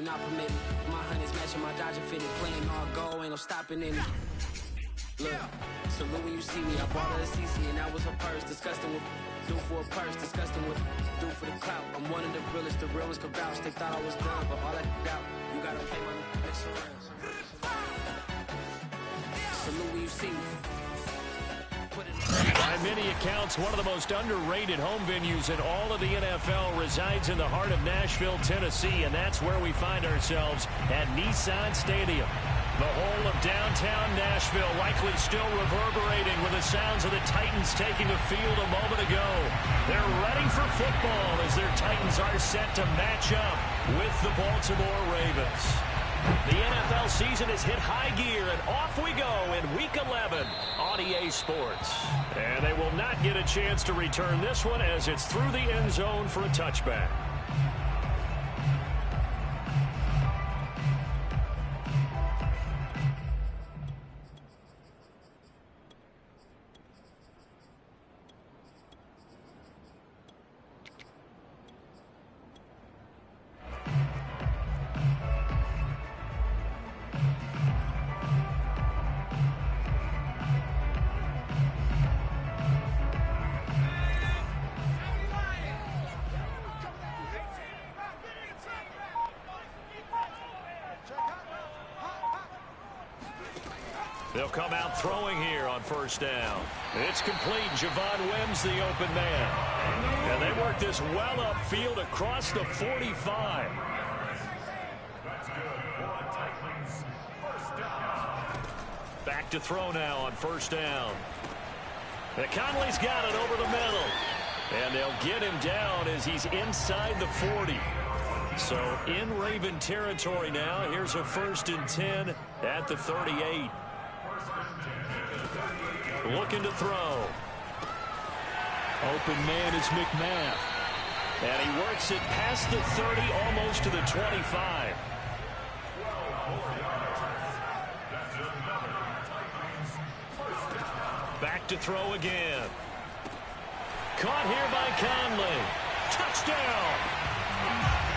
not permitted. My honey's matching my Dodger fitted, playing all go, ain't no stopping in it. Look, salute when you see me. I bought her a CC and that was her purse. Disgusting with do for a purse, disgusting with do for the clout. I'm one of the realest, the realest could vouch. They thought I was done, but all I doubt, you gotta pay my next round. Salute when you see me. By many accounts, one of the most underrated home venues in all of the NFL resides in the heart of Nashville, Tennessee, and that's where we find ourselves at Nissan Stadium. The whole of downtown Nashville likely still reverberating with the sounds of the Titans taking the field a moment ago. They're ready for football as their Titans are set to match up with the Baltimore Ravens. The NFL season has hit high gear, and off we go in Week 11 on EA Sports. And they will not get a chance to return this one as it's through the end zone for a touchback. They'll come out throwing here on first down. It's complete. Javon Wims, the open man. And they work this well upfield across the 45. Back to throw now on first down. And Conley's got it over the middle. And they'll get him down as he's inside the 40. So in Raven territory now. Here's a 1st and 10 at the 38. Looking to throw. Open man is McMath. And he works it past the 30, almost to the 25. Back to throw again. Caught here by Conley. Touchdown.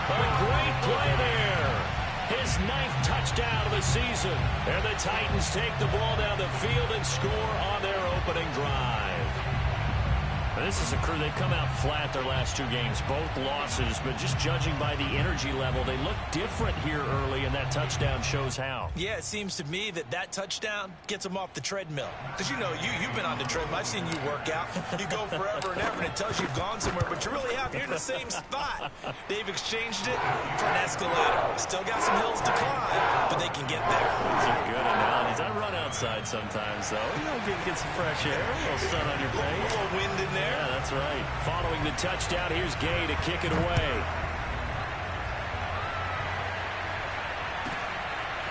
A great play there. His 9th touchdown of the season. And the Titans take the ball down the field and score on their opening drive. Now, this is a crew, they've come out flat their last 2 games, both losses, but just judging by the energy level, they look different here early, and that touchdown shows how. Yeah, it seems to me that touchdown gets them off the treadmill. Because, you know, you've been on the treadmill. I've seen you work out. You go forever and ever, and it tells you you've gone somewhere, but you're really out here in the same spot. They've exchanged it for an escalator. Still got some hills to climb, but they can get there. Those are good analogies. I run outside sometimes, though. You know, get some fresh air, a little sun on your face. A little wind in there. Yeah, that's right. Following the touchdown, here's Gay to kick it away.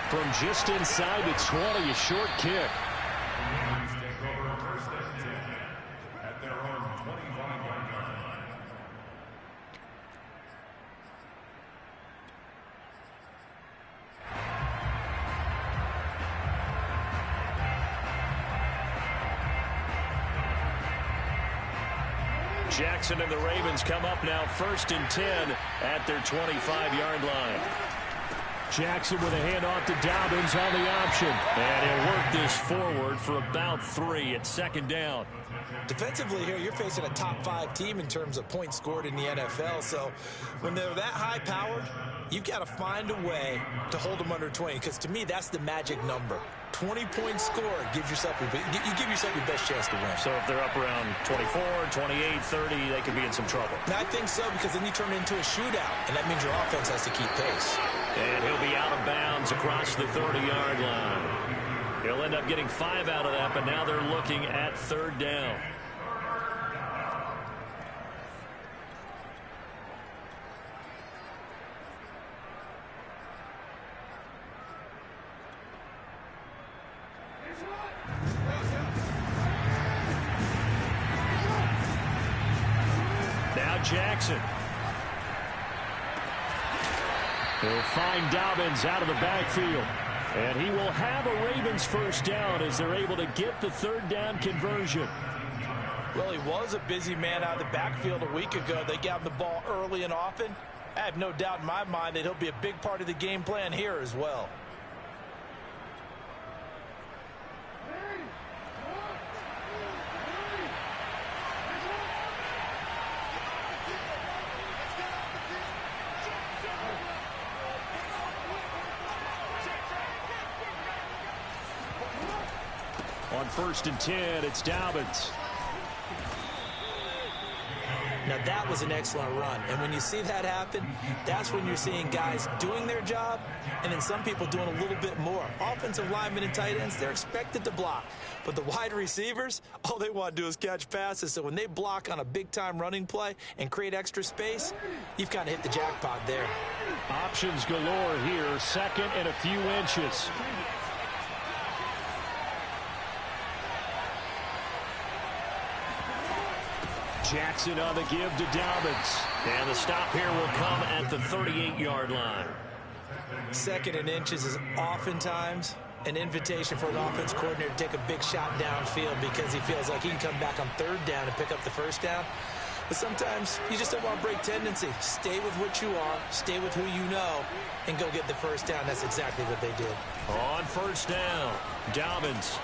From just inside the 20, a short kick. Jackson and the Ravens come up now 1st and 10 at their 25-yard line. Jackson with a handoff to Dobbins on the option. And he'll work this forward for about 3 at 2nd down. Defensively here, you're facing a top 5 team in terms of points scored in the NFL. So when they're that high-powered, you've got to find a way to hold them under 20. Because to me, that's the magic number. 20-point score gives yourself you give yourself your best chance to win. So if they're up around 24, 28, 30, they could be in some trouble. I think so, because then you turn it into a shootout, and that means your offense has to keep pace. And he'll be out of bounds across the 30-yard line. He'll end up getting 5 out of that, but now they're looking at 3rd down. Now Jackson. He'll find Dobbins out of the backfield. And he will have a Ravens 1st down as they're able to get the 3rd down conversion. Well, he was a busy man out of the backfield a week ago. They got him the ball early and often. I have no doubt in my mind that he'll be a big part of the game plan here as well. On 1st and 10, it's Dobbins. Now, that was an excellent run. And when you see that happen, that's when you're seeing guys doing their job and then some people doing a little bit more. Offensive linemen and tight ends, they're expected to block. But the wide receivers, all they want to do is catch passes. So when they block on a big-time running play and create extra space, you've kind of hit the jackpot there. Options galore here, second and a few inches. Jackson on the give to Dobbins. And the stop here will come at the 38-yard line. 2nd and inches is oftentimes an invitation for an offense coordinator to take a big shot downfield because he feels like he can come back on 3rd down and pick up the 1st down. But sometimes you just don't want to break tendency. Stay with what you are, stay with who you know, and go get the 1st down. That's exactly what they did. On 1st down, Dobbins.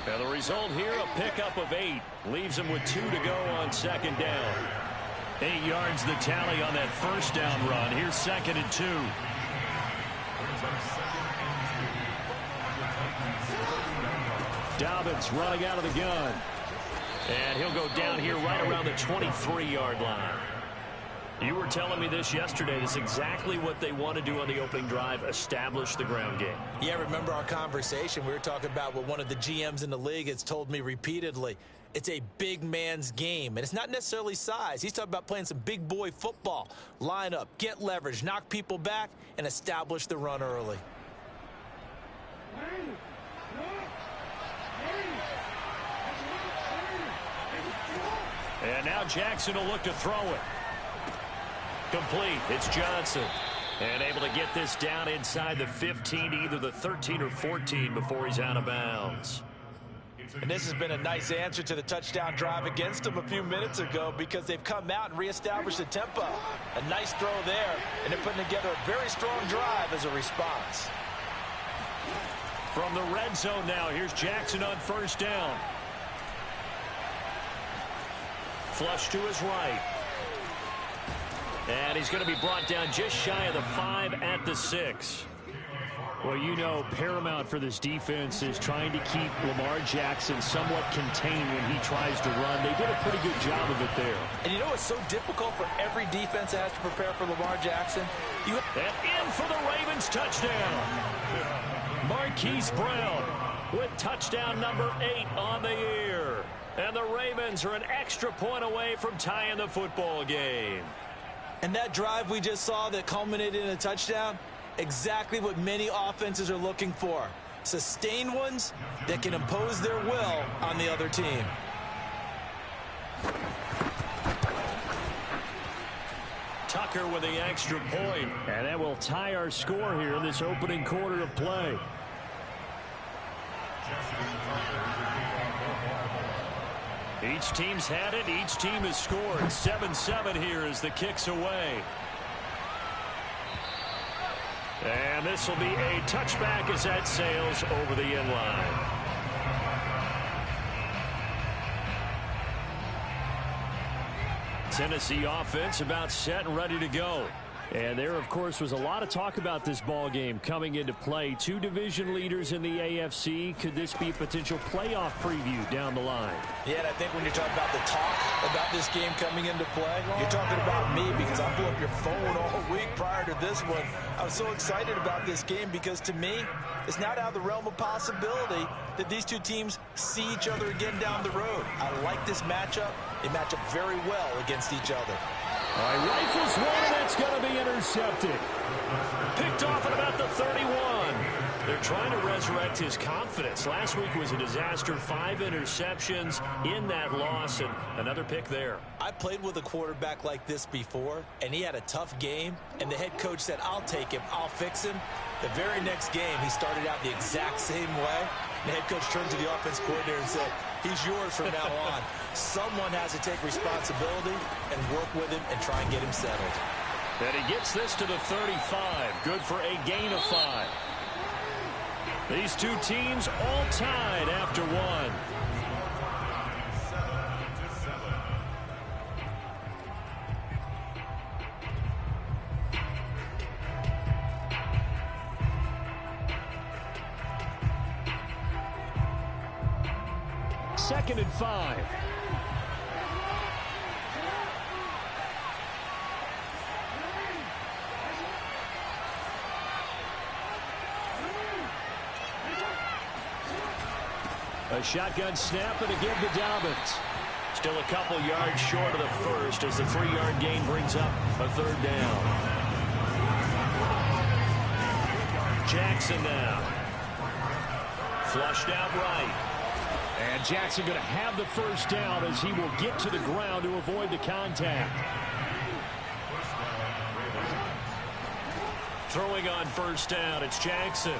And the result here, a pickup of 8. Leaves him with 2 to go on 2nd down. 8 yards the tally on that 1st down run. Here's 2nd and 2. Dobbins running out of the gun. And he'll go down here right around the 23-yard line. You were telling me this yesterday. This is exactly what they want to do on the opening drive, establish the ground game. Yeah, remember our conversation? We were talking about what one of the GMs in the league has told me repeatedly. It's a big man's game, and it's not necessarily size. He's talking about playing some big boy football. Line up, get leverage, knock people back, and establish the run early. And now Jackson will look to throw it. Complete. It's Johnson. And able to get this down inside the 15, either the 13 or 14 before he's out of bounds. And this has been a nice answer to the touchdown drive against them a few minutes ago because they've come out and reestablished the tempo. A nice throw there, and they're putting together a very strong drive as a response. From the red zone now, here's Jackson on 1st down. Flush to his right. And he's going to be brought down just shy of the 5 at the 6. Well, you know, paramount for this defense is trying to keep Lamar Jackson somewhat contained when he tries to run. They did a pretty good job of it there. And you know what's so difficult for every defense that has to prepare for Lamar Jackson? And in for the Ravens touchdown. Marquise Brown with touchdown number 8 on the year. And the Ravens are an extra point away from tying the football game. And that drive we just saw that culminated in a touchdown, exactly what many offenses are looking for. Sustained ones that can impose their will on the other team. Tucker with the extra point. And that will tie our score here in this opening quarter of play. Each team's had it. Each team has scored. 7-7 here as the kick's away. And this will be a touchback as that sails over the end line. Tennessee offense about set and ready to go. And there, of course, was a lot of talk about this ball game coming into play. 2 division leaders in the AFC. Could this be a potential playoff preview down the line? Yeah, and I think when you're talking about the talk about this game coming into play, you're talking about me because I blew up your phone all week prior to this one. I was so excited about this game because, to me, it's not out of the realm of possibility that these two teams see each other again down the road. I like this matchup. They match up very well against each other. All right, rifles one, and that's going to be intercepted. Picked off at about the 31. They're trying to resurrect his confidence. Last week was a disaster. 5 interceptions in that loss, and another pick there. I played with a quarterback like this before, and he had a tough game, and the head coach said, I'll take him, I'll fix him. The very next game, he started out the exact same way. The head coach turned to the offense coordinator and said, he's yours from now on. Someone has to take responsibility and work with him and try and get him settled. And he gets this to the 35. Good for a gain of 5. These two teams all tied after one. Second and 5. A shotgun snap and again to Dobbins. Still a couple yards short of the first as the 3-yard gain brings up a third down. Jackson now. Flushed out right. And Jackson going to have the first down as he will get to the ground to avoid the contact. Throwing on first down, it's Jackson.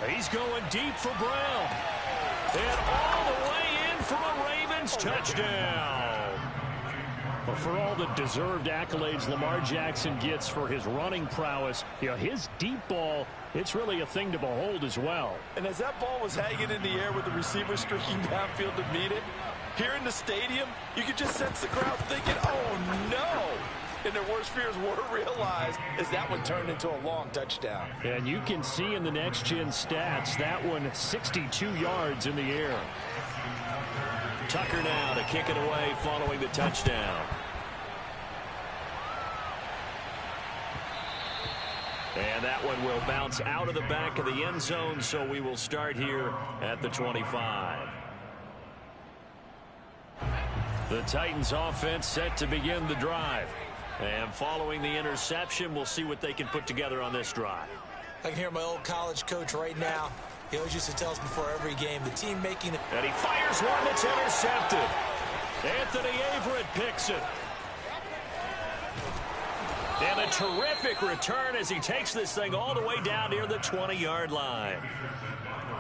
He's going deep for Brown. And all the way in for a Ravens touchdown. But for all the deserved accolades Lamar Jackson gets for his running prowess, his deep ball, it's really a thing to behold as well. And as that ball was hanging in the air with the receiver streaking downfield to meet it, here in the stadium, you could just sense the crowd thinking, oh no! And their worst fears were realized as that one turned into a long touchdown. And you can see in the next-gen stats, that one 62 yards in the air. Tucker now to kick it away following the touchdown. And that one will bounce out of the back of the end zone, so we will start here at the 25. The Titans offense set to begin the drive. And following the interception, we'll see what they can put together on this drive. I can hear my old college coach right now. He always used to tell us before every game, the team making it. And he fires one that's intercepted. Anthony Averett picks it. And a terrific return as he takes this thing all the way down near the 20-yard line.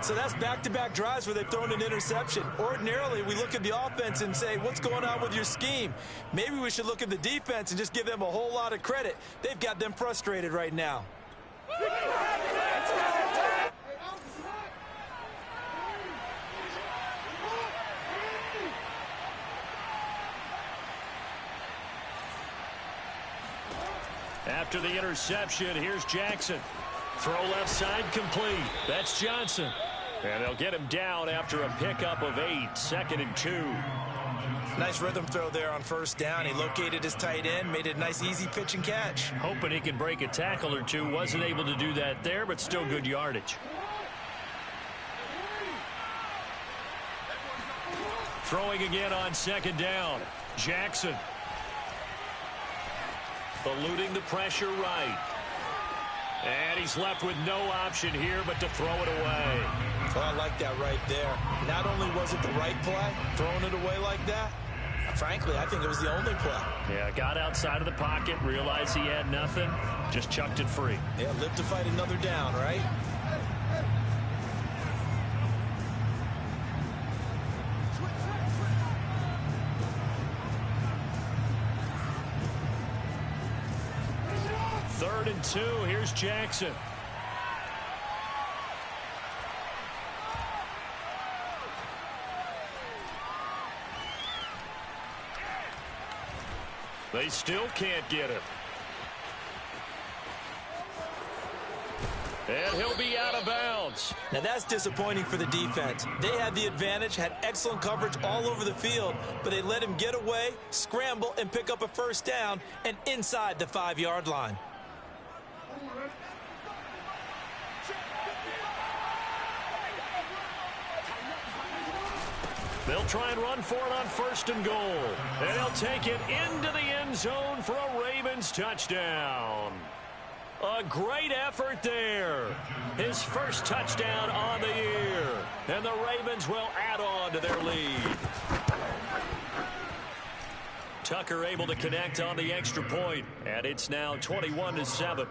So that's back-to-back drives where they've thrown an interception. Ordinarily, we look at the offense and say, what's going on with your scheme? Maybe we should look at the defense and just give them a whole lot of credit. They've got them frustrated right now. After the interception, here's Jackson. Throw left side complete. That's Johnson. And they'll get him down after a pickup of 8. 2nd and 2. Nice rhythm throw there on first down. He located his tight end, made it a nice easy pitch and catch. Hoping he can break a tackle or two. Wasn't able to do that there, but still good yardage. Throwing again on 2nd down. Jackson. Eluding the pressure right. And he's left with no option here but to throw it away. Well, I like that right there. Not only was it the right play, throwing it away like that, frankly, I think it was the only play. Yeah, got outside of the pocket, realized he had nothing, just chucked it free. Yeah, live to fight another down, right? Third and 2, here's Jackson. They still can't get him. And he'll be out of bounds. Now that's disappointing for the defense. They had the advantage, had excellent coverage all over the field, but they let him get away, scramble, and pick up a first down and inside the 5-yard line. They'll try and run for it on 1st and goal. And he'll take it into the end zone for a Ravens touchdown. A great effort there. His first touchdown on the year. And the Ravens will add on to their lead. Tucker able to connect on the extra point. And it's now 21-7.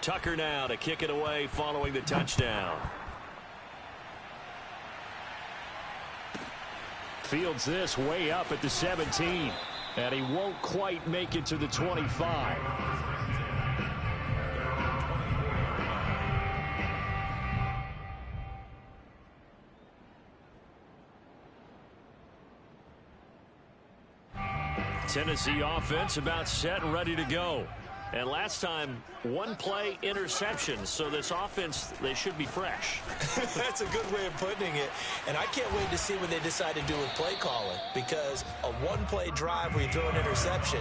Tucker now to kick it away following the touchdown. Fields this way up at the 17. And he won't quite make it to the 25. Tennessee offense about set and ready to go. And last time, one play interception. So this offense, they should be fresh. That's a good way of putting it. And I can't wait to see what they decide to do with play calling. Because a one-play drive where you throw an interception,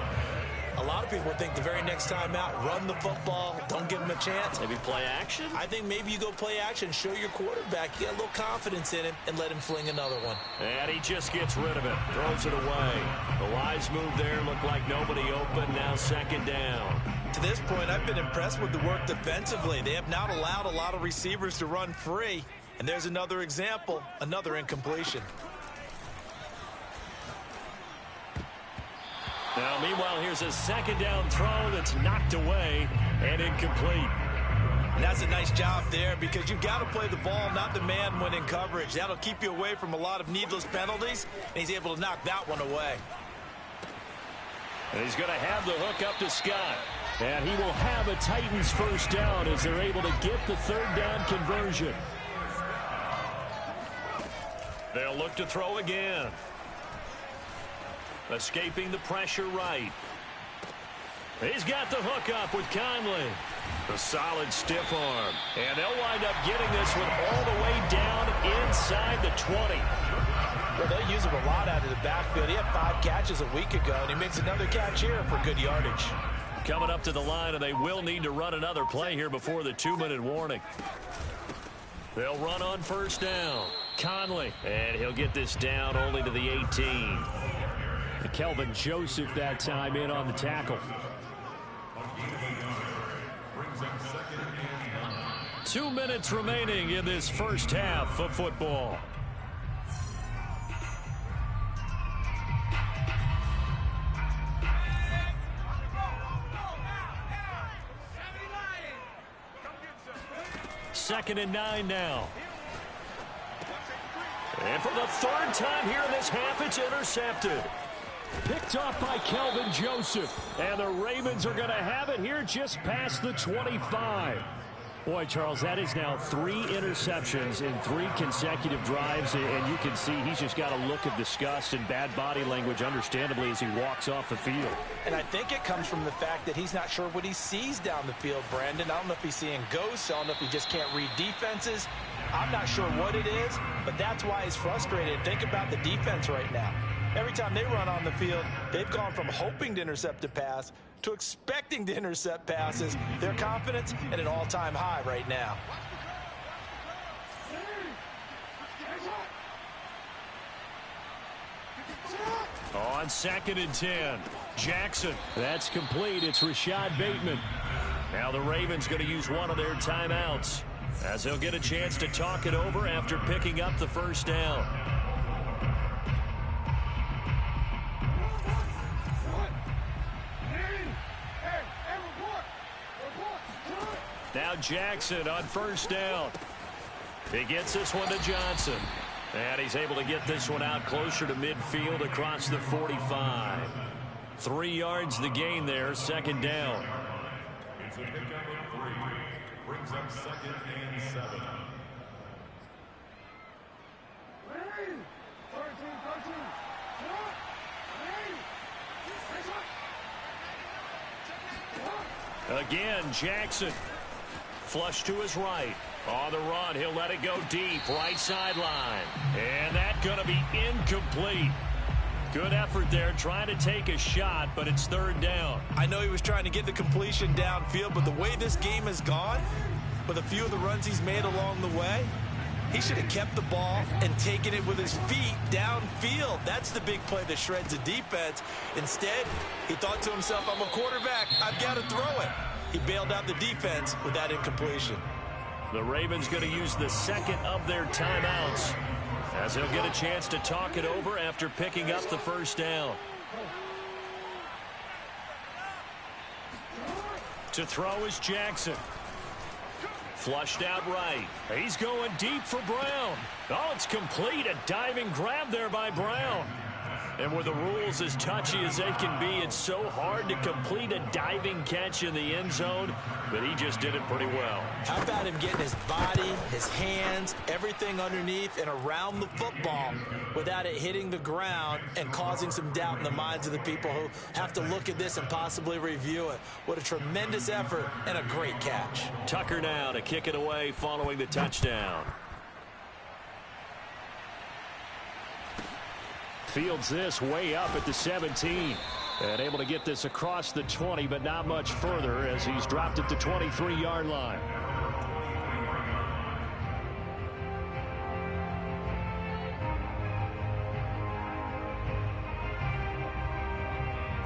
a lot of people would think the very next time out, run the football, don't give him a chance. Maybe play action? I think maybe you go play action, show your quarterback, get a little confidence in him, and let him fling another one. And he just gets rid of it, throws it away. The wise move there, looked like nobody open, now second down. To this point, I've been impressed with the work defensively. They have not allowed a lot of receivers to run free. And there's another example, another incompletion. Now, meanwhile, here's a second down throw that's knocked away and incomplete. And that's a nice job there because you've got to play the ball, not the man when in coverage. That'll keep you away from a lot of needless penalties, and he's able to knock that one away. And he's going to have the hook up to Scott. And he will have a Titans first down as they're able to get the third down conversion. They'll look to throw again. Escaping the pressure right. He's got the hook up with Conley. The solid stiff arm. And they'll wind up getting this one all the way down inside the 20. Well, they'll use him a lot out of the backfield. He had 5 catches a week ago, and he makes another catch here for good yardage. Coming up to the line, and they will need to run another play here before the 2-minute warning. They'll run on first down. Conley, and he'll get this down only to the 18. Kelvin Joseph that time in on the tackle. 2 minutes remaining in this first half of football. Second and 9 now. And for the third time here in this half, it's intercepted. Picked off by Kelvin Joseph. And the Ravens are going to have it here just past the 25. Boy, Charles, that is now 3 interceptions in 3 consecutive drives. And you can see he's just got a look of disgust and bad body language, understandably, as he walks off the field. And I think it comes from the fact that he's not sure what he sees down the field, Brandon. I don't know if he's seeing ghosts. I don't know if he just can't read defenses. I'm not sure what it is, but that's why he's frustrated. Think about the defense right now. Every time they run on the field, they've gone from hoping to intercept a pass to expecting to intercept passes. Their confidence at an all-time high right now. On second and 10, Jackson. That's complete. It's Rashad Bateman. Now the Ravens going to use one of their timeouts as they'll get a chance to talk it over after picking up the first down. Now Jackson on first down. He gets this one to Johnson. And he's able to get this one out closer to midfield across the 45. 3 yards the gain there, second down. It's a pickup of 3. Brings up second and 7. Again, Jackson. Flush to his right. On the run, he'll let it go deep, right sideline. And that's going to be incomplete. Good effort there, trying to take a shot, but it's third down. I know he was trying to get the completion downfield, but the way this game has gone, with a few of the runs he's made along the way, he should have kept the ball and taken it with his feet downfield. That's the big play that shreds the defense. Instead, he thought to himself, I'm a quarterback, I've got to throw it. He bailed out the defense with that incompletion. The Ravens going to use the second of their timeouts as they'll get a chance to talk it over after picking up the first down. To throw is Jackson. Flushed out right. He's going deep for Brown. Oh, it's complete. A diving grab there by Brown. And with the rules as touchy as they can be, it's so hard to complete a diving catch in the end zone, but he just did it pretty well. How about him getting his body, his hands, everything underneath and around the football without it hitting the ground and causing some doubt in the minds of the people who have to look at this and possibly review it. What a tremendous effort and a great catch. Tucker now to kick it away following the touchdown. Fields this way up at the 17. And able to get this across the 20, but not much further as he's dropped at the 23-yard line.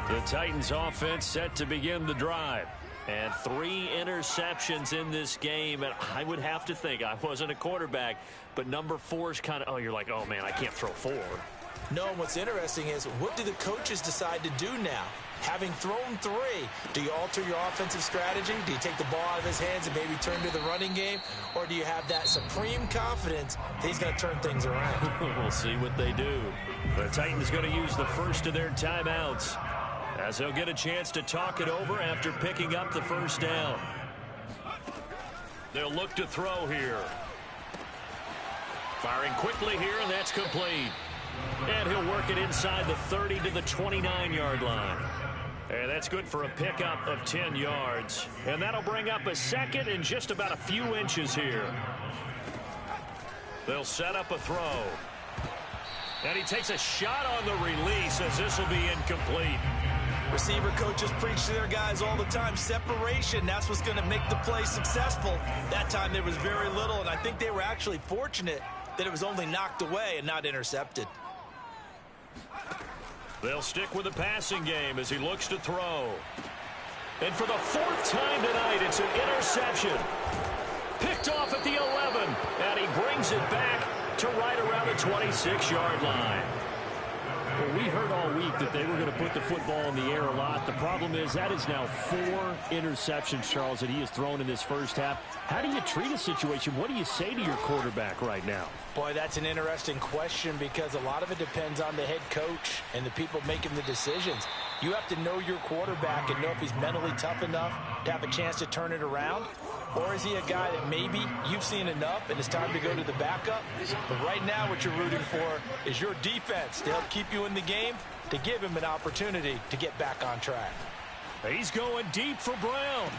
The Titans offense set to begin the drive. And 3 interceptions in this game. And I would have to think, I wasn't a quarterback, but number 4 is kind of, oh, you're like, oh, man, I can't throw 4. No, and what's interesting is, what do the coaches decide to do now? Having thrown 3, do you alter your offensive strategy? Do you take the ball out of his hands and maybe turn to the running game? Or do you have that supreme confidence that he's going to turn things around? We'll see what they do. The Titans going to use the first of their timeouts as they'll get a chance to talk it over after picking up the first down. They'll look to throw here. Firing quickly here, and that's complete. And he'll work it inside the 30 to the 29-yard line. And that's good for a pickup of 10 yards. And that'll bring up a second and just about a few inches here. They'll set up a throw. And he takes a shot on the release as this will be incomplete. Receiver coaches preach to their guys all the time. Separation, that's what's going to make the play successful. That time there was very little, and I think they were actually fortunate that it was only knocked away and not intercepted. They'll stick with the passing game as he looks to throw. And for the 4th time tonight, it's an interception. Picked off at the 11, and he brings it back to right around the 26-yard line. Well, we heard all week that they were going to put the football in the air a lot. The problem is that is now 4 interceptions, Charles, that he has thrown in this first half. How do you treat a situation? What do you say to your quarterback right now? Boy, that's an interesting question because a lot of it depends on the head coach and the people making the decisions. You have to know your quarterback and know if he's mentally tough enough to have a chance to turn it around. Or is he a guy that maybe you've seen enough and it's time to go to the backup? But right now what you're rooting for is your defense to help keep you in the game, to give him an opportunity to get back on track. He's going deep for Brown.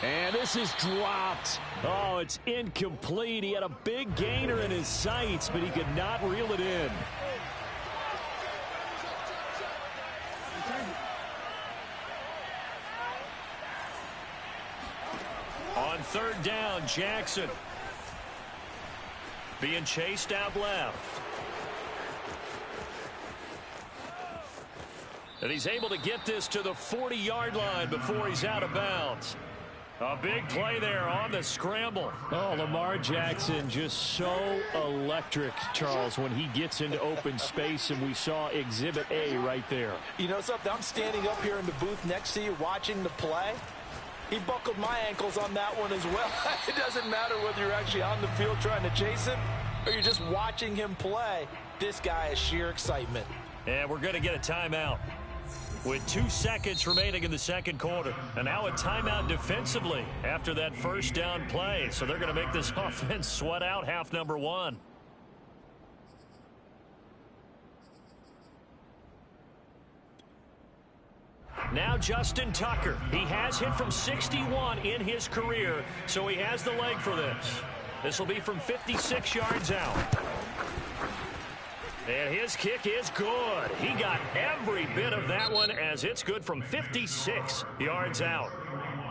And this is dropped. Oh, it's incomplete. He had a big gainer in his sights, but he could not reel it in. On 3rd down, Jackson being chased out left. And he's able to get this to the 40-yard line before he's out of bounds. A big play there on the scramble. Oh, Lamar Jackson just so electric, Charles, when he gets into open space, and we saw Exhibit A right there. You know something? I'm standing up here in the booth next to you watching the play. He buckled my ankles on that one as well. It doesn't matter whether you're actually on the field trying to chase him or you're just watching him play. This guy is sheer excitement. And we're going to get a timeout with 2 seconds remaining in the second quarter. And now a timeout defensively after that first down play. So they're going to make this offense sweat out half number 1. Now Justin Tucker. He has hit from 61 in his career, so he has the leg for this. This will be from 56 yards out. And his kick is good. He got every bit of that one as it's good from 56 yards out.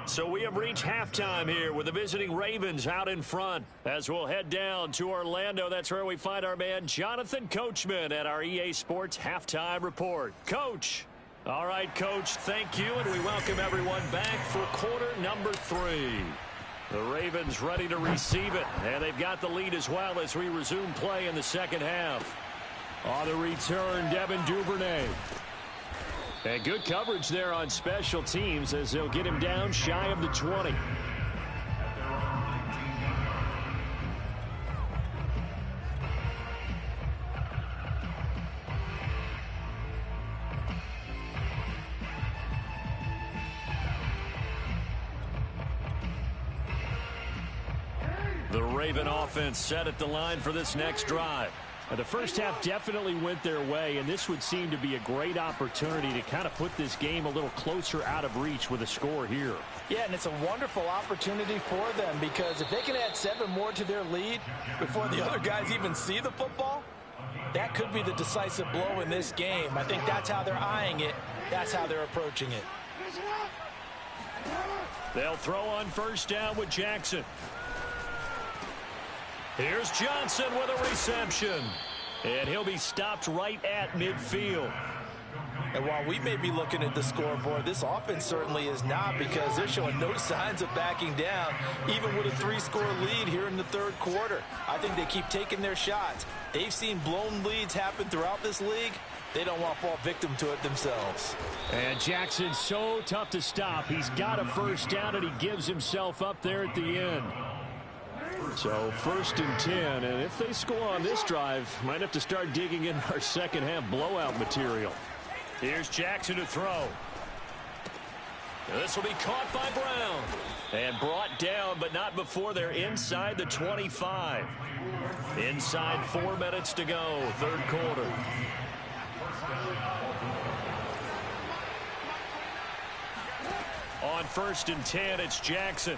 So we have reached halftime here with the visiting Ravens out in front. As we'll head down to Orlando, that's where we find our man Jonathan Coachman at our EA Sports Halftime Report. Coach. All right, Coach, thank you, and we welcome everyone back for quarter number 3. The Ravens ready to receive it, and they've got the lead as well as we resume play in the second half. On the return, Devin Duvernay. And good coverage there on special teams as they'll get him down shy of the 20. The Raven offense set at the line for this next drive. The first half definitely went their way, and this would seem to be a great opportunity to kind of put this game a little closer out of reach with a score here. Yeah, and it's a wonderful opportunity for them, because if they can add 7 more to their lead before the other guys even see the football, that could be the decisive blow in this game. I think that's how they're eyeing it. That's how they're approaching it. They'll throw on first down with Jackson. Here's Johnson with a reception. And he'll be stopped right at midfield. And while we may be looking at the scoreboard, this offense certainly is not, because they're showing no signs of backing down, even with a 3-score lead here in the third quarter. I think they keep taking their shots. They've seen blown leads happen throughout this league. They don't want to fall victim to it themselves. And Jackson's so tough to stop. He's got a first down, and he gives himself up there at the end. So 1st and 10, and if they score on this drive, might have to start digging in our second half blowout material. Here's Jackson to throw. This will be caught by Brown and brought down, but not before they're inside the 25. Inside 4 minutes to go, third quarter. On 1st and 10, it's Jackson.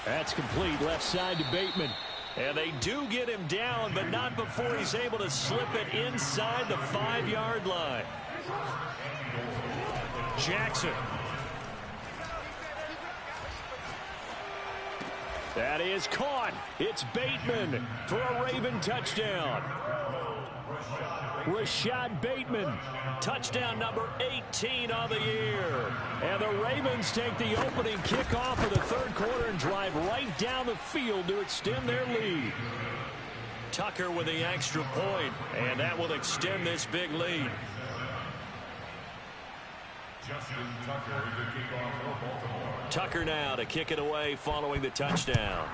That's complete, left side to Bateman. And they do get him down, but not before he's able to slip it inside the 5-yard line. Jackson. That is caught. It's Bateman for a Raven touchdown. Rashad Bateman, touchdown number 18 on the year. And the Ravens take the opening kickoff of the third quarter and drive right down the field to extend their lead. Tucker with the extra point, and that will extend this big lead. Justin Tucker to kick off for Baltimore. Tucker now to kick it away following the touchdown.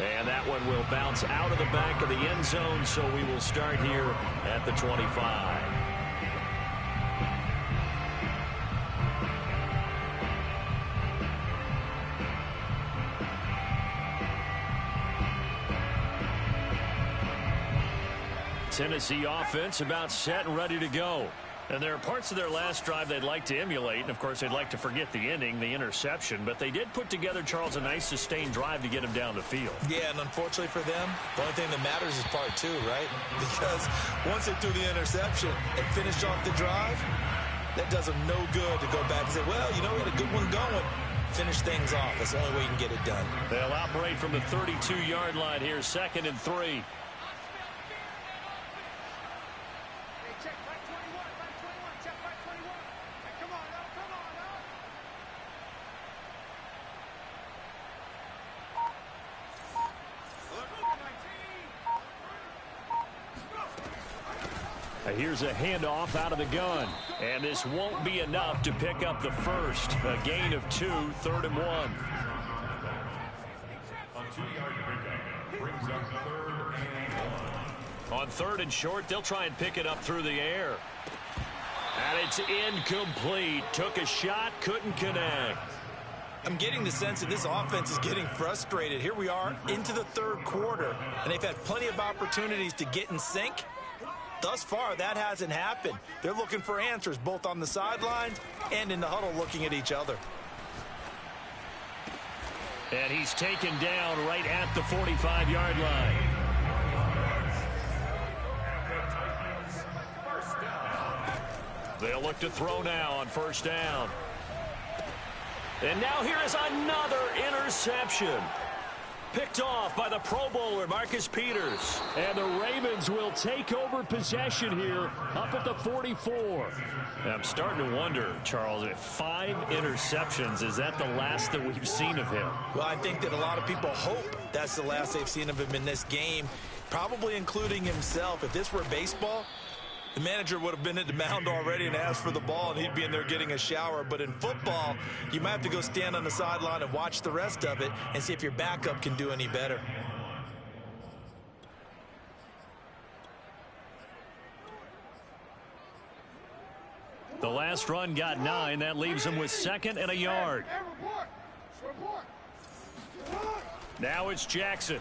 And that one will bounce out of the back of the end zone, so we will start here at the 25. Tennessee offense about set and ready to go. And there are parts of their last drive they'd like to emulate, and of course they'd like to forget the ending, the interception, but they did put together, Charles, a nice sustained drive to get him down the field. Yeah, and unfortunately for them, the only thing that matters is part 2, right? Because once they threw the interception and finished off the drive, that does them no good to go back and say, well, you know, we had a good one going. Finish things off. That's the only way you can get it done. They'll operate from the 32-yard line here, 2nd and 3. Here's a handoff out of the gun. And this won't be enough to pick up the first. A gain of 2, 3rd and 1. A 2-yard pickup brings up 3rd and 1. On 3rd and short, they'll try and pick it up through the air. And it's incomplete. Took a shot, couldn't connect. I'm getting the sense that this offense is getting frustrated. Here we are into the third quarter, and they've had plenty of opportunities to get in sync. Thus far, that hasn't happened. They're looking for answers both on the sidelines and in the huddle looking at each other. And he's taken down right at the 45-yard line. They'll look to throw now on first down. And now here is another interception. Picked off by the Pro Bowler, Marcus Peters. And the Ravens will take over possession here up at the 44. I'm starting to wonder, Charles, if 5 interceptions, is that the last that we've seen of him? Well, I think that a lot of people hope that's the last they've seen of him in this game, probably including himself. If this were baseball, the manager would have been at the mound already and asked for the ball, and he'd be in there getting a shower. But in football, you might have to go stand on the sideline and watch the rest of it and see if your backup can do any better. The The last run got 9. That leaves him with 2nd and a yard. Now it's Jackson.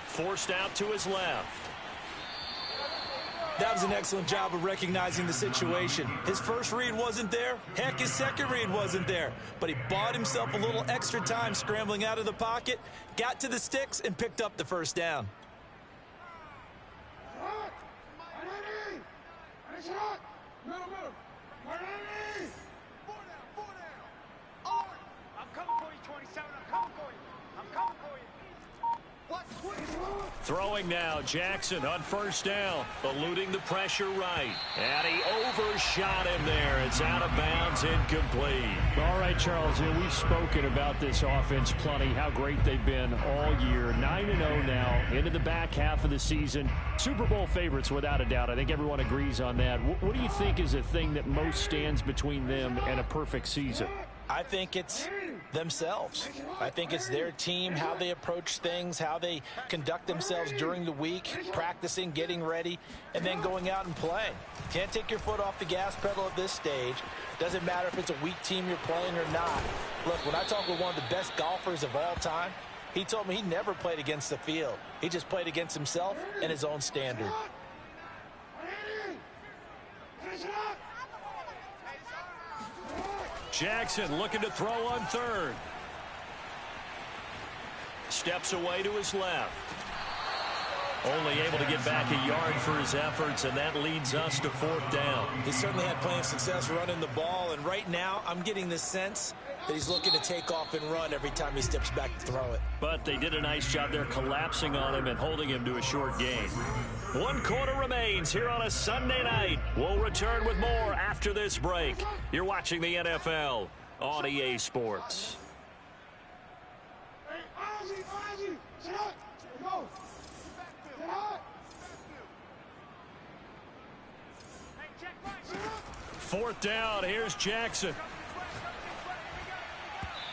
Forced out to his left. That was an excellent job of recognizing the situation. His first read wasn't there. Heck, his second read wasn't there. But he bought himself a little extra time scrambling out of the pocket, got to the sticks, and picked up the first down. Throwing now, Jackson on first down, eluding the pressure right. And he overshot him there. It's out of bounds, incomplete. All right, Charles, we've spoken about this offense plenty, how great they've been all year. 9-0 now, into the back half of the season. Super Bowl favorites, without a doubt. I think everyone agrees on that. What do you think is the thing that most stands between them and a perfect season? I think it's themselves. I think it's their team, how they approach things, how they conduct themselves during the week, practicing, getting ready, and then going out and playing. Can't take your foot off the gas pedal at this stage. Doesn't matter if it's a weak team you're playing or not. Look, when I talk with one of the best golfers of all time, he told me he never played against the field. He just played against himself and his own standard. Jackson looking to throw on third. Steps away to his left. Only able to get back a yard for his efforts, and that leads us to 4th down. He certainly had plenty of success running the ball, and right now I'm getting the sense that he's looking to take off and run every time he steps back to throw it. But they did a nice job there collapsing on him and holding him to a short gain. 1 quarter remains here on a Sunday night. We'll return with more after this break. You're watching the NFL on EA Sports. Fourth down, here's Jackson.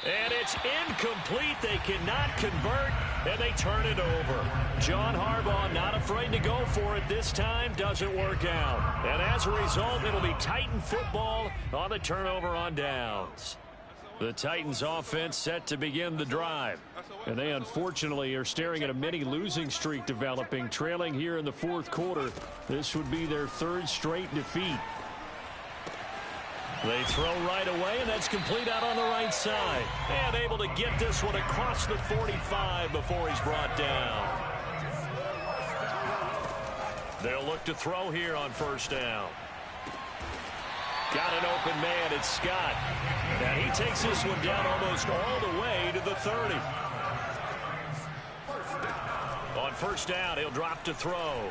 And it's incomplete. They cannot convert, and they turn it over. John Harbaugh not afraid to go for it this time. Doesn't work out. And as a result, it'll be Titan football on the turnover on downs. The Titans offense set to begin the drive. And they unfortunately are staring at a mini losing streak developing, trailing here in the 4th quarter. This would be their 3rd straight defeat. They throw right away, and that's complete out on the right side. And able to get this one across the 45 before he's brought down. They'll look to throw here on first down. Got an open man, it's Scott. And he takes this one down almost all the way to the 30. On first down, he'll drop to throw.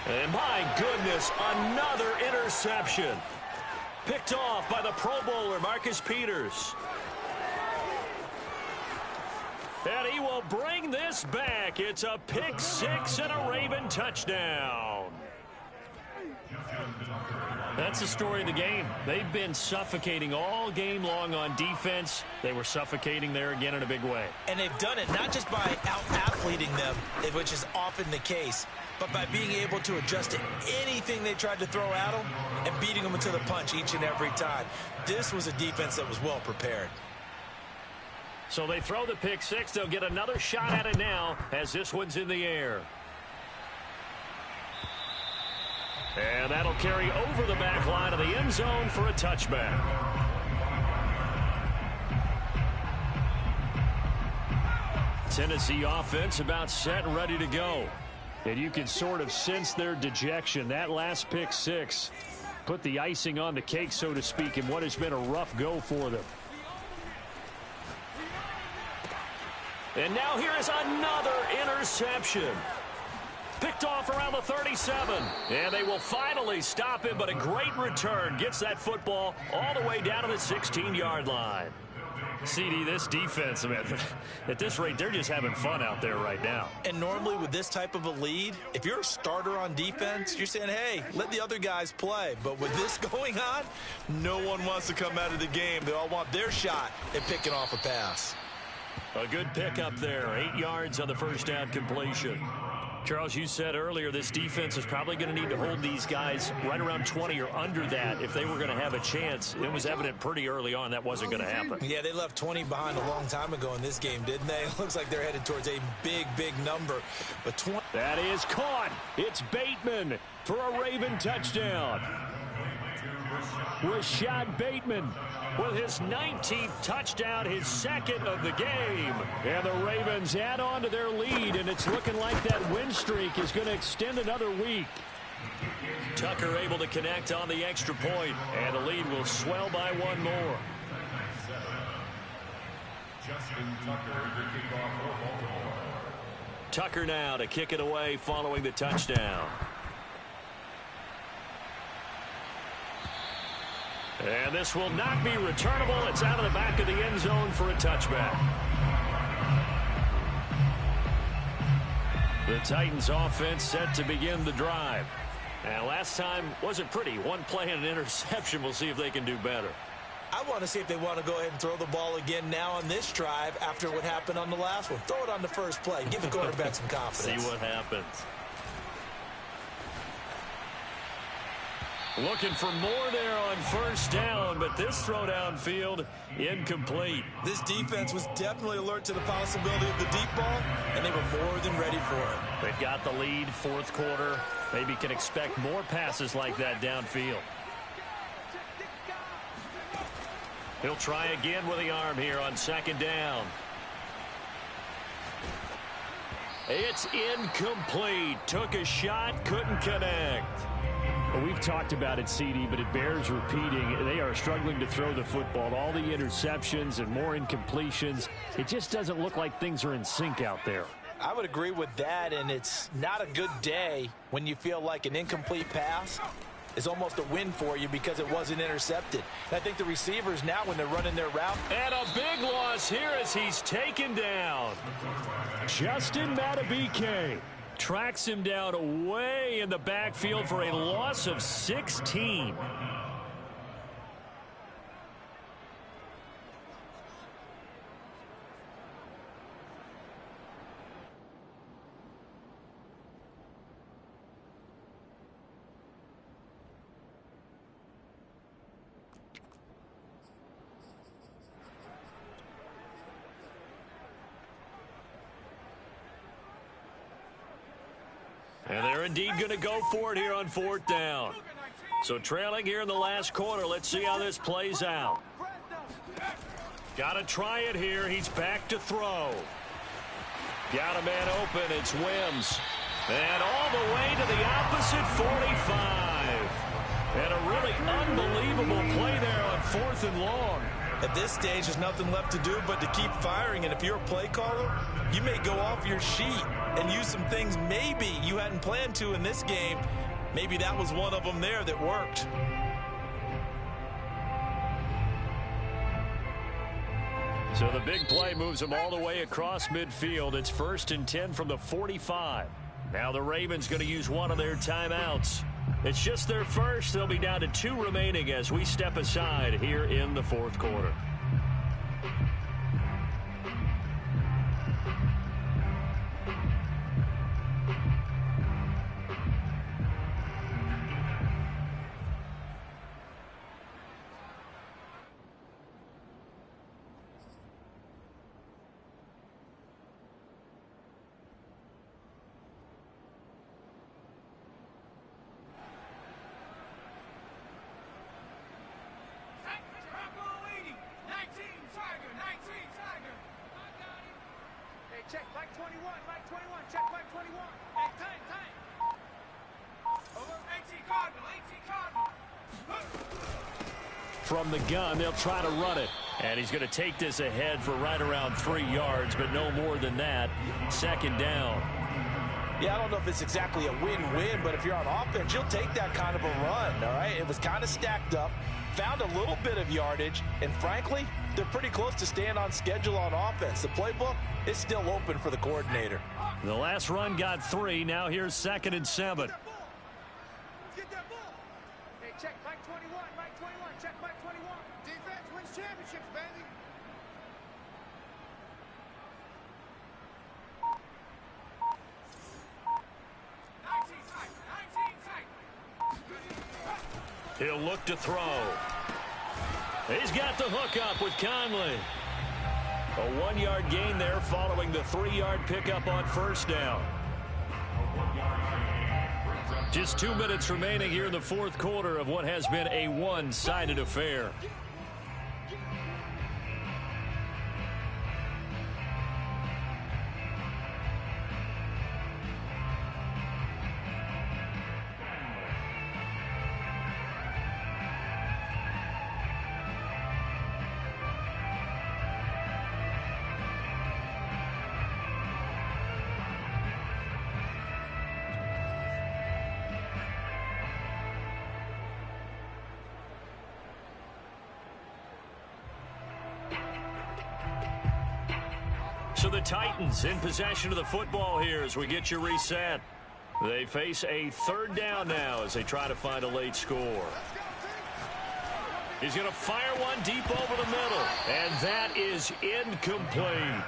And my goodness, another interception. Picked off by the Pro Bowler, Marcus Peters. And he will bring this back. It's a pick 6 and a Raven touchdown. That's the story of the game. They've been suffocating all game long on defense. They were suffocating there again in a big way. And they've done it not just by out-athleting them, which is often the case, but by being able to adjust to anything they tried to throw at them and beating them into the punch each and every time. This was a defense that was well prepared. So they throw the pick 6. They'll get another shot at it now as this one's in the air. And that'll carry over the back line of the end zone for a touchback. Tennessee offense about set and ready to go. And you can sort of sense their dejection. That last pick 6 put the icing on the cake, so to speak, in what has been a rough go for them. And now here is another interception. Picked off around the 37. And they will finally stop him, but a great return. Gets that football all the way down to the 16-yard line. CD, this defense, man, at this rate, they're just having fun out there right now. And normally with this type of a lead, if you're a starter on defense, you're saying, hey, let the other guys play. But with this going on, no one wants to come out of the game. They all want their shot at picking off a pass. A good pick up there. 8 yards on the first down completion. Charles, you said earlier this defense is probably going to need to hold these guys right around 20 or under that if they were going to have a chance. It was evident pretty early on that wasn't going to happen. Yeah, they left 20 behind a long time ago in this game, didn't they? It looks like they're headed towards a big, big number. But 20. That is caught. It's Bateman for a Raven touchdown. Rashad Bateman with his 19th touchdown, his second of the game. And the Ravens add on to their lead, and it's looking like that win streak is going to extend another week. Tucker able to connect on the extra point, and the lead will swell by one more. Tucker now to kick it away following the touchdown. And this will not be returnable. It's out of the back of the end zone for a touchback. The Titans offense set to begin the drive. And last time wasn't pretty. One play and an interception. We'll see if they can do better. I want to see if they want to go ahead and throw the ball again now on this drive after what happened on the last one. Throw it on the first play. Give the quarterback some confidence. See what happens. Looking for more there on first down, but this throw downfield incomplete. This defense was definitely alert to the possibility of the deep ball, and they were more than ready for it. They've got the lead, fourth quarter. Maybe can expect more passes like that downfield. He'll try again with the arm here on second down. It's incomplete. Took a shot, couldn't connect. Well, we've talked about it, CD, but it bears repeating. They are struggling to throw the football. All the interceptions and more incompletions. It just doesn't look like things are in sync out there. I would agree with that, and it's not a good day when you feel like an incomplete pass is almost a win for you because it wasn't intercepted. And I think the receivers now, when they're running their route. And a big loss here as he's taken down. Justin Mb3 tracks him down way in the backfield for a loss of 16. And they're indeed going to go for it here on fourth down. So trailing here in the last quarter. Let's see how this plays out. Got to try it here. He's back to throw. Got a man open. It's Wims. And all the way to the opposite 45. And a really unbelievable play there on fourth and long. At this stage, there's nothing left to do but to keep firing. And if you're a play caller, you may go off your sheet and use some things maybe you hadn't planned to in this game. Maybe that was one of them there that worked. So the big play moves them all the way across midfield. It's 1st and 10 from the 45. Now the Ravens going to use one of their timeouts. It's just their first. They'll be down to 2 remaining as we step aside here in the fourth quarter. Check, Mike 21, Mike 21, check, Mike 21. Hey, time. Over, 18 Cardinal. From the gun, they'll try to run it. And he's going to take this ahead for right around 3 yards, but no more than that. Second down. Yeah, I don't know if it's exactly a win-win, but if you're on offense, you'll take that kind of a run, all right? It was kind of stacked up, found a little bit of yardage, and frankly, they're pretty close to staying on schedule on offense. The playbook is still open for the coordinator. The last run got 3. Now here's 2nd and 7. Get that ball. Hey, check, Mike 21, Mike 21, check, Mike 21. Defense wins championships, baby. He'll look to throw. He's got the hook up with Conley. A 1-yard gain there following the 3-yard pickup on first down. Just 2 minutes remaining here in the fourth quarter of what has been a one-sided affair. So the Titans in possession of the football here as we get you reset. They face a third down now as they try to find a late score. He's going to fire one deep over the middle, and that is incomplete.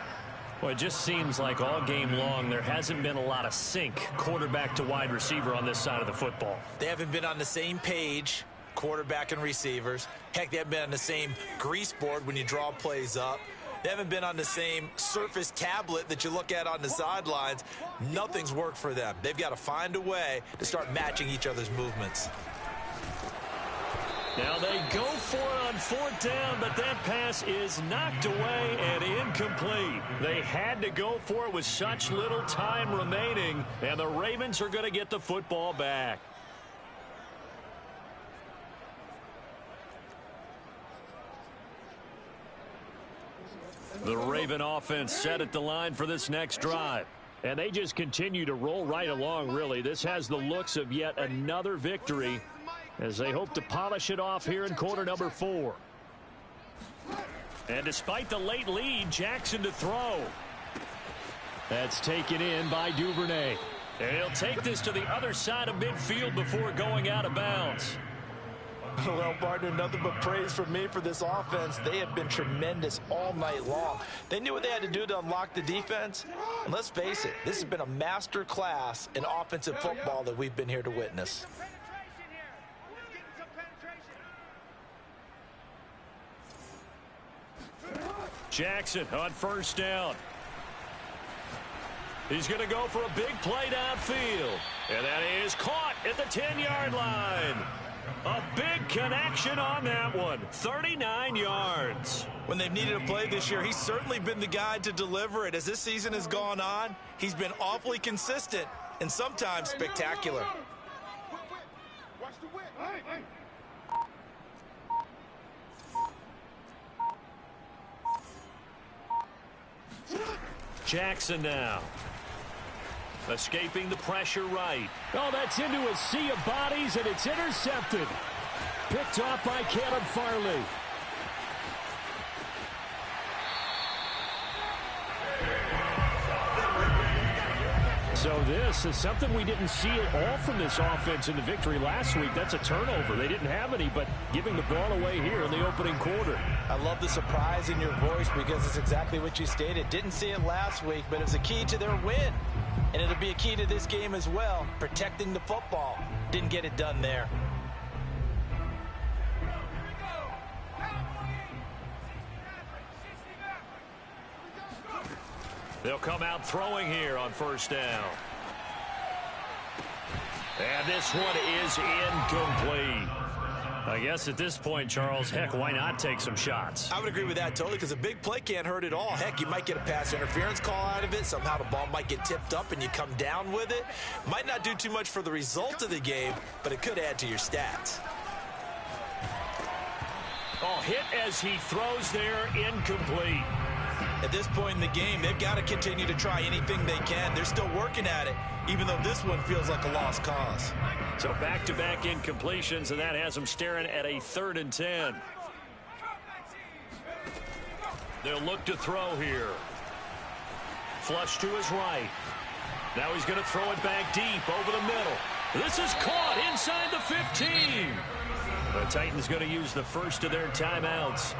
Well, it just seems like all game long there hasn't been a lot of sync quarterback to wide receiver on this side of the football. They haven't been on the same page, quarterback and receivers. Heck, they haven't been on the same grease board when you draw plays up. They haven't been on the same Surface tablet that you look at on the sidelines. Nothing's worked for them. They've got to find a way to start matching each other's movements. Now they go for it on fourth down, but that pass is knocked away and incomplete. They had to go for it with such little time remaining, and the Ravens are going to get the football back. The Raven offense set at the line for this next drive. And they just continue to roll right along, really. This has the looks of yet another victory as they hope to polish it off here in quarter number 4. And despite the late lead, Jackson to throw. That's taken in by Duvernay. And he'll take this to the other side of midfield before going out of bounds. Well, partner, nothing but praise from me for this offense. They have been tremendous all night long. They knew what they had to do to unlock the defense. And let's face it, this has been a master class in offensive football that we've been here to witness. Jackson on first down. He's going to go for a big play downfield. And that is caught at the 10-yard line. A big connection on that one. 39 yards. When they've needed a play this year, he's certainly been the guy to deliver it. As this season has gone on, he's been awfully consistent and sometimes spectacular. Watch the whip. Hey. Jackson now. Escaping the pressure right. Oh, that's into a sea of bodies, and it's intercepted. Picked off by Caleb Farley. So this is something we didn't see at all from this offense in the victory last week. That's a turnover. They didn't have any, but giving the ball away here in the opening quarter. I love the surprise in your voice because it's exactly what you stated. Didn't see it last week, but it was a key to their win. And it'll be a key to this game as well, protecting the football. Didn't get it done there. They'll come out throwing here on first down. And this one is incomplete. I guess at this point, Charles, heck, why not take some shots? I would agree with that totally because a big play can't hurt at all. Heck, you might get a pass interference call out of it. Somehow the ball might get tipped up and you come down with it. Might not do too much for the result of the game, but it could add to your stats. Oh, hit as he throws there, incomplete. At this point in the game, they've got to continue to try anything they can. They're still working at it, even though this one feels like a lost cause. So back-to-back incompletions, and that has them staring at a 3rd and 10. They'll look to throw here. Flush to his right. Now he's going to throw it back deep over the middle. This is caught inside the 15. The Titans going to use the first of their timeouts,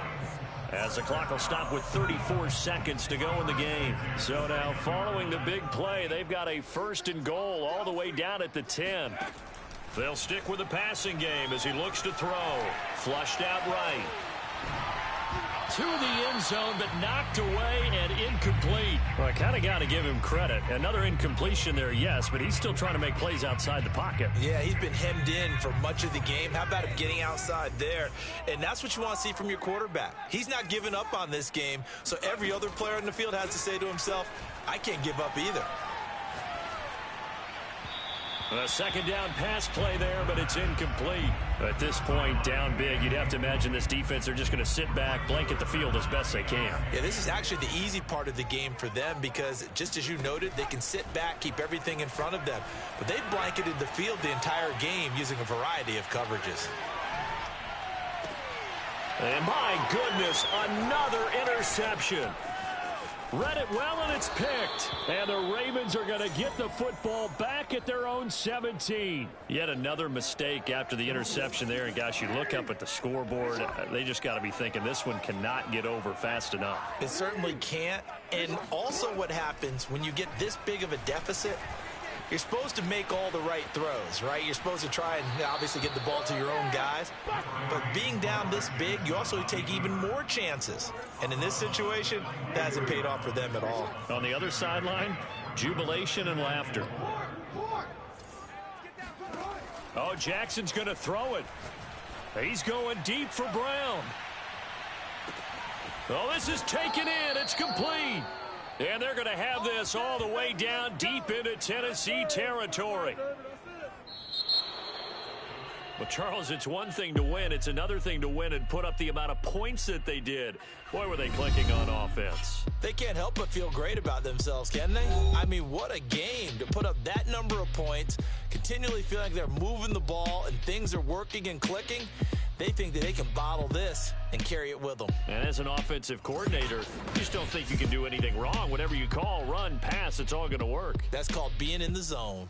as the clock will stop with 34 seconds to go in the game. So now following the big play, they've got a 1st and goal all the way down at the 10. They'll stick with the passing game as he looks to throw. Flushed out right. To the end zone, but knocked away and incomplete. Well, I kind of got to give him credit. Another incompletion there, yes, but he's still trying to make plays outside the pocket. Yeah, he's been hemmed in for much of the game. How about him getting outside there? And that's what you want to see from your quarterback. He's not giving up on this game, so every other player in the field has to say to himself, I can't give up either. A second down pass play there, but it's incomplete. At this point, down big, you'd have to imagine this defense are just going to sit back, blanket the field as best they can. Yeah, this is actually the easy part of the game for them because, just as you noted, they can sit back, keep everything in front of them. But they've blanketed the field the entire game using a variety of coverages. And my goodness, another interception. Read it well, and it's picked. And the Ravens are going to get the football back at their own 17. Yet another mistake after the interception there. And, gosh, you look up at the scoreboard. They just got to be thinking this one cannot get over fast enough. It certainly can't. And also what happens when you get this big of a deficit, you're supposed to make all the right throws, right? You're supposed to try and obviously get the ball to your own guys. But being down this big, you also take even more chances. And in this situation, that hasn't paid off for them at all. On the other sideline, jubilation and laughter. Oh, Jackson's going to throw it. He's going deep for Brown. Oh, this is taken in. It's complete. And they're going to have this all the way down deep into Tennessee territory. Well, Charles, it's one thing to win. It's another thing to win and put up the amount of points that they did. Boy, were they clicking on offense. They can't help but feel great about themselves, can they? I mean, what a game to put up that number of points, continually feeling like they're moving the ball and things are working and clicking. They think that they can bottle this and carry it with them. And as an offensive coordinator, you just don't think you can do anything wrong. Whatever you call, run, pass, it's all going to work. That's called being in the zone.